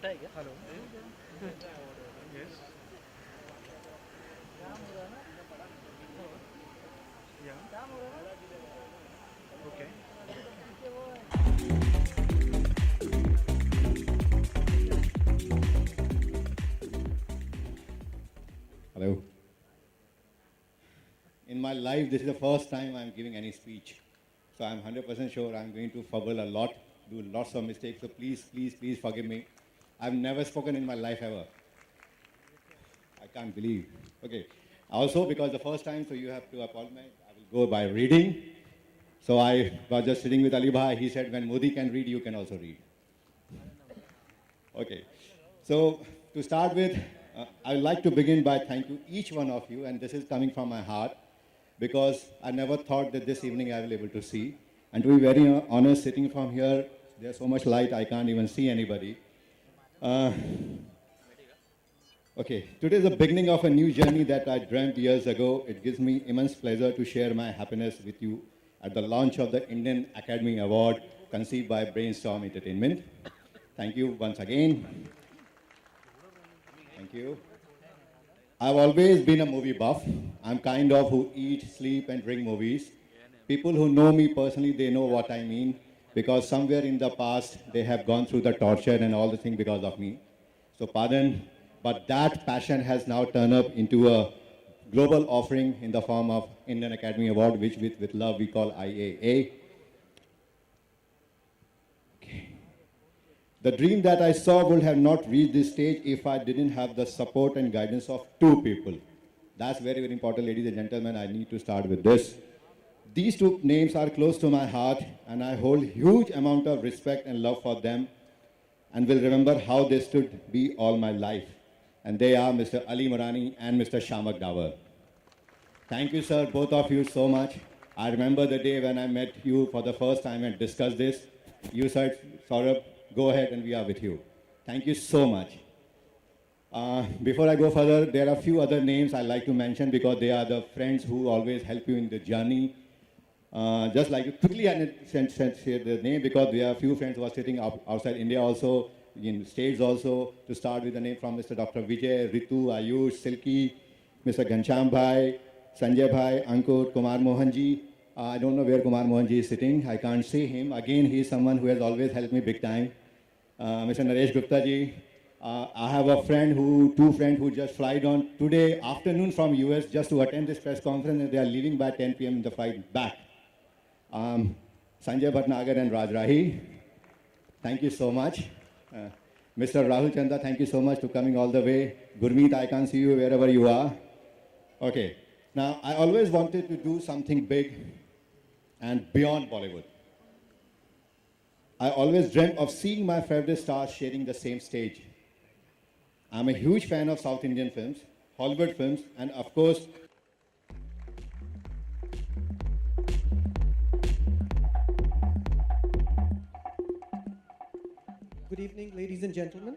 Hello. Yes. Yeah. Okay. Hello. In my life, this is the first time I'm giving any speech. So I'm 100% sure I'm going to fumble a lot, do lots of mistakes. So please, please, please forgive me. I've never spoken in my life ever. I can't believe. Okay. Also, because the first time, so you have to apologize. I will go by reading. So I was just sitting with Ali Bhai. He said, when Modi can read, you can also read. Okay. So to start with, I would like to begin by thanking each one of you, and this is coming from my heart, because I never thought that this evening I will be able to see. And to be very honest, sitting from here, there's so much light I can't even see anybody. Uh, okay, today is the beginning of a new journey that I dreamt years ago. It gives me immense pleasure to share my happiness with you at the launch of the Indian Academy Award conceived by Brainstorm Entertainment. Thank you once again. Thank you. I've always been a movie buff. I'm kind of who eat, sleep, and drink movies. People who know me personally, they know what I mean, because somewhere in the past, they have gone through the torture and all the things because of me. So pardon, but that passion has now turned up into a global offering in the form of Indian Academy Award, which with love we call IAA. The dream that I saw would have not reached this stage if I didn't have the support and guidance of two people. That's very, very important, ladies and gentlemen. I need to start with this. These two names are close to my heart, and I hold huge amount of respect and love for them, and will remember how they stood be all my life. And they are Mr. Ali Murani and Mr. Shamak Dawar. Thank you, sir, both of you so much. I remember the day when I met you for the first time and discussed this. You said, Saurabh, go ahead and we are with you. Thank you so much. Before I go further, there are a few other names I like to mention because they are the friends who always help you in the journey. Just like to quickly share the name because there are a few friends who are sitting outside India also, in States also. To start with the name from Mr. Dr. Vijay, Ritu, Ayush, Silky, Mr. Ghansham Bhai, Sanjay Bhai, Ankur, Kumar Mohanji. I don't know where Kumar Mohanji is sitting. I can't see him. Again, he is someone who has always helped me big time. Mr. Naresh Gupta ji. I have a friend two friends who just flied on today afternoon from US just to attend this press conference, and they are leaving by 10 p.m. in the flight back. Sanjay Bhatnagar and Raj Rahi, thank you so much. Mr. Rahul Chanda, thank you so much for coming all the way. Gurmeet, I can't see you wherever you are. Okay, now I always wanted to do something big and beyond Bollywood. I always dreamt of seeing my favorite stars sharing the same stage. I'm a huge fan of South Indian films, Hollywood films, and of course, Good evening, ladies and gentlemen.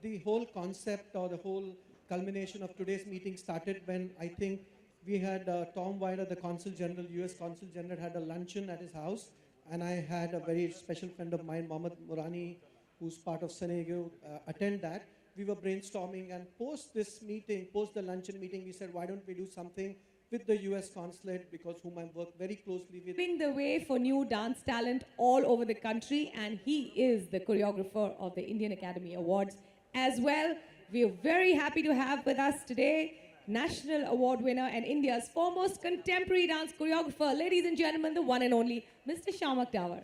The whole concept or the whole culmination of today's meeting started when I think we had Tom Weiler, the Consul General, US Consul General, had a luncheon at his house, and I had a very special friend of mine, Mohammed Murani, who's part of Senegal, attend that. We were brainstorming, and post this meeting, post the luncheon meeting, we said, why don't we do something with the US consulate, because whom I work very closely with. Paving the way for new dance talent all over the country, and he is the choreographer of the Indian Academy Awards as well. We are very happy to have with us today National Award winner and India's foremost contemporary dance choreographer, ladies and gentlemen, the one and only Mr. Shamak Dawar.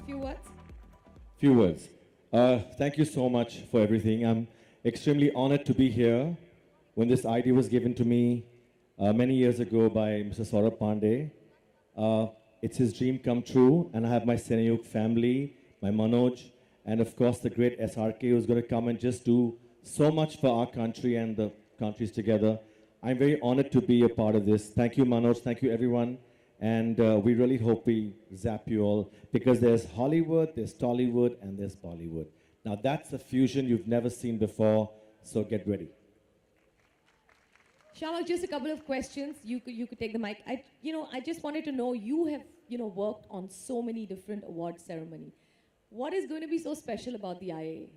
Few words? Few words. Thank you so much for everything. I'm extremely honored to be here. When this idea was given to me many years ago by Mr. Saurabh Pandey, it's his dream come true, and I have my Senayuk family, my Manoj, and of course the great SRK who's going to come and just do so much for our country and the countries together. I'm very honored to be a part of this. Thank you, Manoj. Thank you, everyone. And we really hope we zap you all, because there's Hollywood, there's Tollywood, and there's Bollywood. Now that's a fusion you've never seen before, so get ready. Shahrukh, just a couple of questions. You could take the mic. I just wanted to know, you have, worked on so many different award ceremonies. What is going to be so special about the IAA?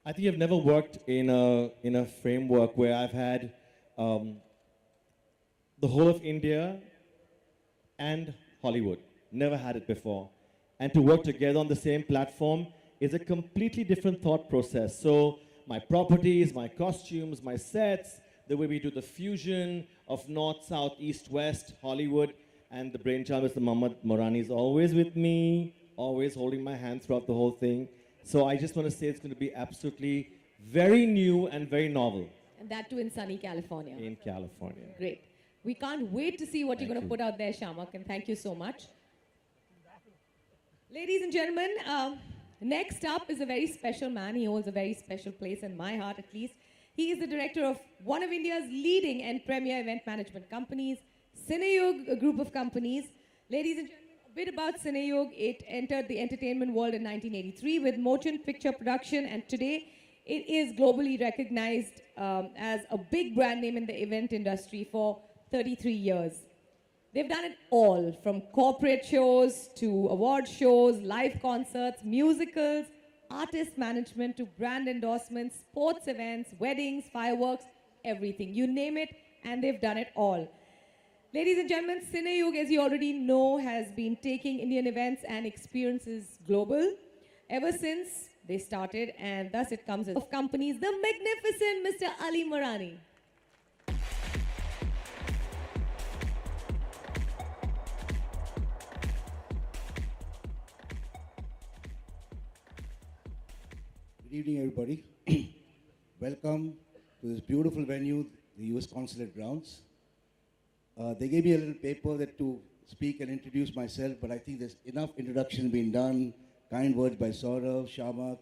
I think I've never worked in a framework where I've had the whole of India and Hollywood. Never had it before. And to work together on the same platform is a completely different thought process. So my properties, my costumes, my sets, the way we do the fusion of North, South, East, West, Hollywood, and the brainchild, Mr. Mohammad Morani, is always with me, always holding my hand throughout the whole thing. So I just want to say it's going to be absolutely very new and very novel. And that too in sunny California. In California. Great. We can't wait to see what you're Thank going to you. put out there, Shamak, and thank you so much. Ladies and gentlemen, next up is a very special man. He holds a very special place in my heart, at least. He is the director of one of India's leading and premier event management companies, Cineyug, a group of companies. Ladies and gentlemen, a bit about Cineyug. It entered the entertainment world in 1983 with motion picture production, and today it is globally recognized as a big brand name in the event industry for 33 years. They've done it all, from corporate shows to award shows, live concerts, musicals, artist management to brand endorsements, sports events, weddings, fireworks, everything. You name it, and they've done it all. Ladies and gentlemen, Cineyug, as you already know, has been taking Indian events and experiences global ever since they started, and thus it comes of companies, the magnificent Mr. Ali Marani. Good evening, everybody. Welcome to this beautiful venue, the US Consulate Grounds. They gave me a little paper to speak and introduce myself, but I think there's enough introduction being done. Kind words by Saurav, Shamak,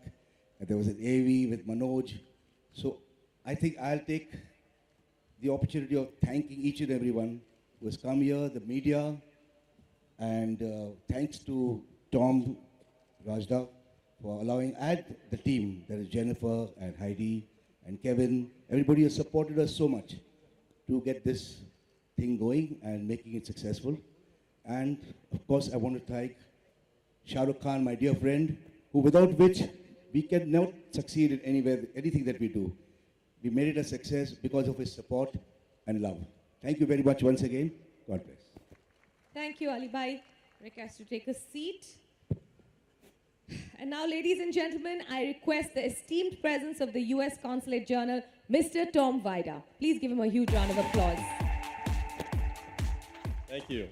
and there was an AV with Manoj. So I think I'll take the opportunity of thanking each and everyone who has come here, the media, and thanks to Tom Rajda for allowing, and the team, there is Jennifer and Heidi and Kevin. Everybody has supported us so much to get this thing going and making it successful. And of course, I want to thank Shahrukh Khan, my dear friend, who without which we can not succeed in anything that we do. We made it a success because of his support and love. Thank you very much once again. God bless. Thank you, Ali Bhai. Request to take a seat. And now, ladies and gentlemen, I request the esteemed presence of the US Consulate Journal, Mr. Tom Vida. Please give him a huge round of applause. Thank you.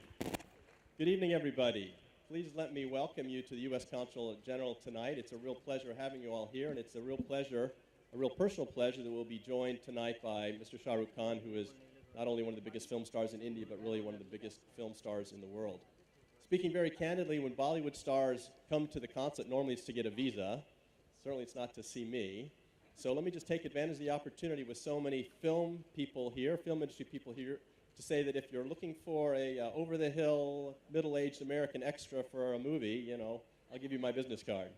Good evening, everybody. Please let me welcome you to the U.S. Consulate General tonight. It's a real pleasure having you all here, and it's a real pleasure, a real personal pleasure that we'll be joined tonight by Mr. Shahrukh Khan, who is not only one of the biggest film stars in India, but really one of the biggest film stars in the world. Speaking very candidly, when Bollywood stars come to the consulate, normally it's to get a visa. Certainly it's not to see me. So let me just take advantage of the opportunity with so many film people here, film industry people here, to say that if you're looking for a over-the-hill, middle-aged American extra for a movie, I'll give you my business card.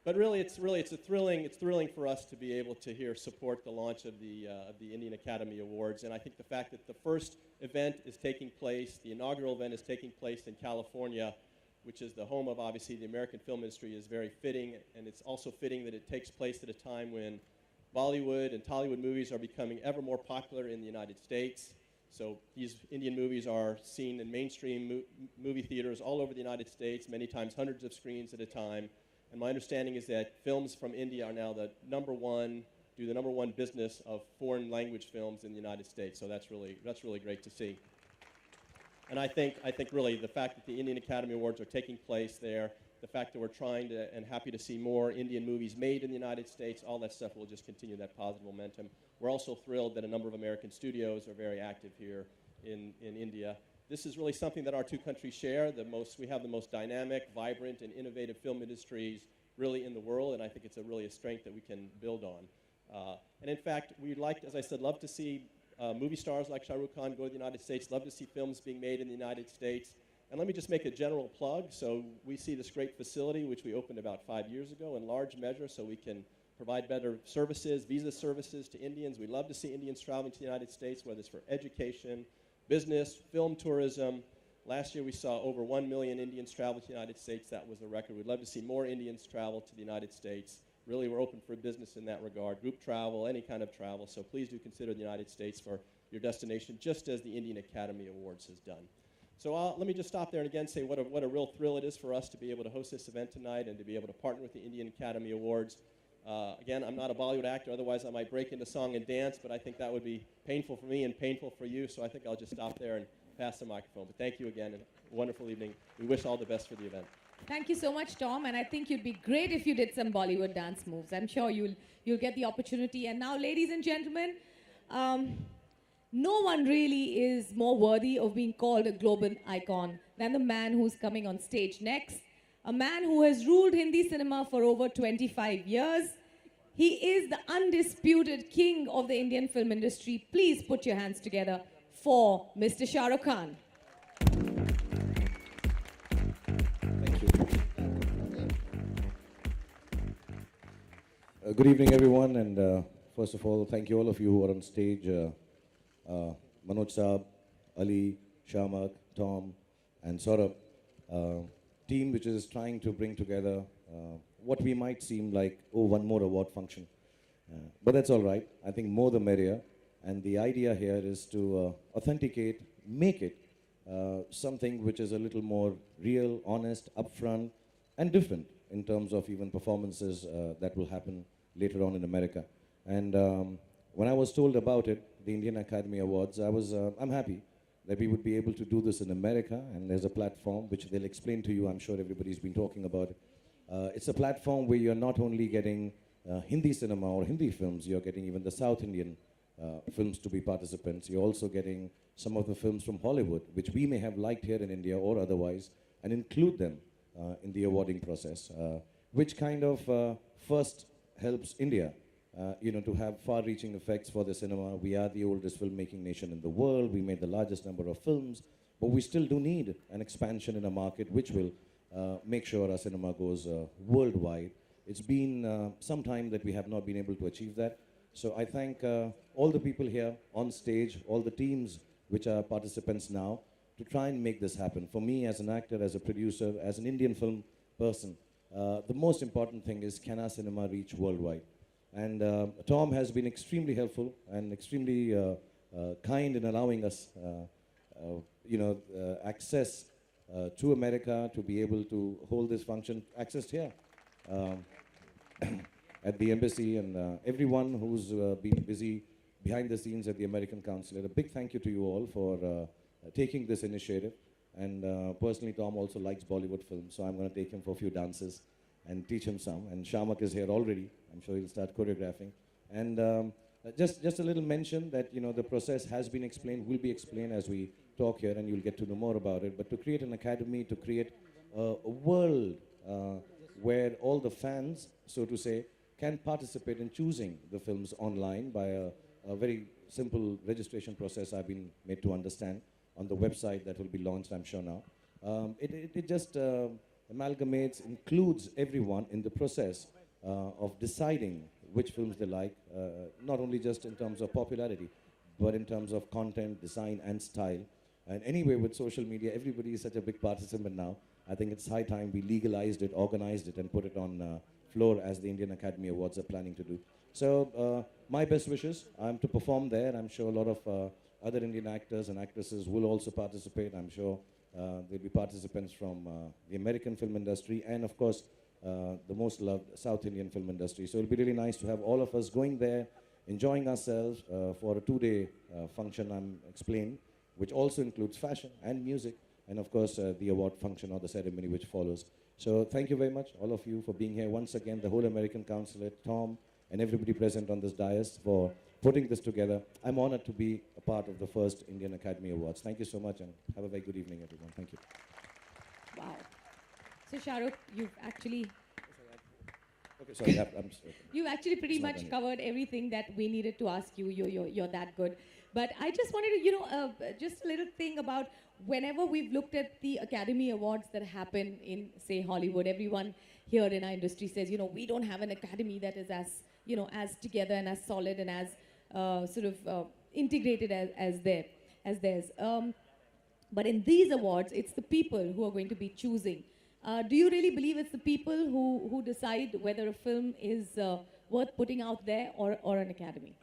But really, it's thrilling for us to be able to support the launch of the Indian Academy Awards. And I think the fact that the first event is taking place, the inaugural event is taking place in California, which is the home of, obviously, the American film industry, is very fitting. And it's also fitting that it takes place at a time when Bollywood and Tollywood movies are becoming ever more popular in the United States. So these Indian movies are seen in mainstream movie theaters all over the United States, many times hundreds of screens at a time. And my understanding is that films from India are now the number one business of foreign language films in the United States. So that's really great to see. And I think really the fact that the Indian Academy Awards are taking place there, the fact that we're trying to and happy to see more Indian movies made in the United States, all that stuff will just continue that positive momentum. We're also thrilled that a number of American studios are very active here in India. This is really something that our two countries share. We have the most dynamic, vibrant, and innovative film industries really in the world, and I think it's really a strength that we can build on. And in fact, we'd like, as I said, love to see movie stars like Shahrukh Khan go to the United States, love to see films being made in the United States. And let me just make a general plug. So we see this great facility, which we opened about 5 years ago, in large measure, so we can provide better services, visa services to Indians. We love to see Indians traveling to the United States, whether it's for education, business, film tourism. Last year we saw over 1 million Indians travel to the United States. That was a record. We'd love to see more Indians travel to the United States. Really, we're open for business in that regard, group travel, any kind of travel. So please do consider the United States for your destination, just as the Indian Academy Awards has done. So let me just stop there and again say what a real thrill it is for us to be able to host this event tonight and to be able to partner with the Indian Academy Awards. Again, I'm not a Bollywood actor, otherwise I might break into song and dance, but I think that would be painful for me and painful for you, so I think I'll just stop there and pass the microphone. But thank you again, and a wonderful evening. We wish all the best for the event. Thank you so much, Tom, and I think you'd be great if you did some Bollywood dance moves. I'm sure you'll get the opportunity. And now, ladies and gentlemen, no one really is more worthy of being called a global icon than the man who's coming on stage next. A man who has ruled Hindi cinema for over 25 years. He is the undisputed king of the Indian film industry. Please put your hands together for Mr. Shahrukh Khan. Thank you. Good evening, everyone, and first of all, thank you all of you who are on stage. Manoj Saab, Ali, Shamak, Tom, and Saurabh. Team which is trying to bring together what we might seem like, oh, one more award function. But that's all right. I think more the merrier. And the idea here is to authenticate, make it something which is a little more real, honest, upfront, and different in terms of even performances that will happen later on in America. And when I was told about it, the Indian Academy Awards, I'm happy that we would be able to do this in America, and there's a platform which they'll explain to you. I'm sure everybody's been talking about it. It's a platform where you're not only getting Hindi cinema or Hindi films, you're getting even the South Indian films to be participants. You're also getting some of the films from Hollywood, which we may have liked here in India or otherwise, and include them in the awarding process, which kind of first helps India to have far-reaching effects for the cinema. We are the oldest filmmaking nation in the world. We made the largest number of films, but we still do need an expansion in a market which will make sure our cinema goes worldwide. It's been some time that we have not been able to achieve that. So I thank all the people here on stage, all the teams which are participants now, to try and make this happen. For me, as an actor, as a producer, as an Indian film person, the most important thing is, can our cinema reach worldwide? And Tom has been extremely helpful and extremely kind in allowing us, access to America to be able to hold this function, accessed here at the embassy, and everyone who's been busy behind the scenes at the American Consulate. A big thank you to you all for taking this initiative. And personally, Tom also likes Bollywood films, so I'm going to take him for a few dances and teach him some. And Shamak is here already. I'm sure he'll start choreographing. And just a little mention that, the process has been explained, will be explained as we talk here, and you'll get to know more about it. But to create an academy, to create a world where all the fans, so to say, can participate in choosing the films online by a very simple registration process I've been made to understand on the website that will be launched, I'm sure now. It just amalgamates, includes everyone in the process of deciding which films they like, not only just in terms of popularity, but in terms of content, design, and style. And anyway, with social media, everybody is such a big participant now. I think it's high time we legalized it, organized it, and put it on floor as the Indian Academy Awards are planning to do. So my best wishes. I'm to perform there. I'm sure a lot of other Indian actors and actresses will also participate. I'm sure there'll be participants from the American film industry and, of course, the most loved South Indian film industry. So it'll be really nice to have all of us going there, enjoying ourselves for a two-day function, I'm explaining, which also includes fashion and music, and of course the award function or the ceremony which follows. So thank you very much, all of you, for being here once again, the whole American Consulate, Tom, and everybody present on this dais for putting this together. I'm honored to be a part of the first Indian Academy Awards. Thank you so much, and have a very good evening, everyone. Thank you. Wow. So Shahrukh, you've actually Okay, sorry, I'm sorry. You actually pretty It's not much done yet. covered everything that we needed to ask you. You're that good. But I just wanted to, just a little thing about whenever we've looked at the Academy Awards that happen in, say, Hollywood, everyone here in our industry says, you know, we don't have an academy that is as, you know, as together and as solid and as integrated as theirs. But in these awards, it's the people who are going to be choosing. Do you really believe it's the people who decide whether a film is worth putting out there or an academy?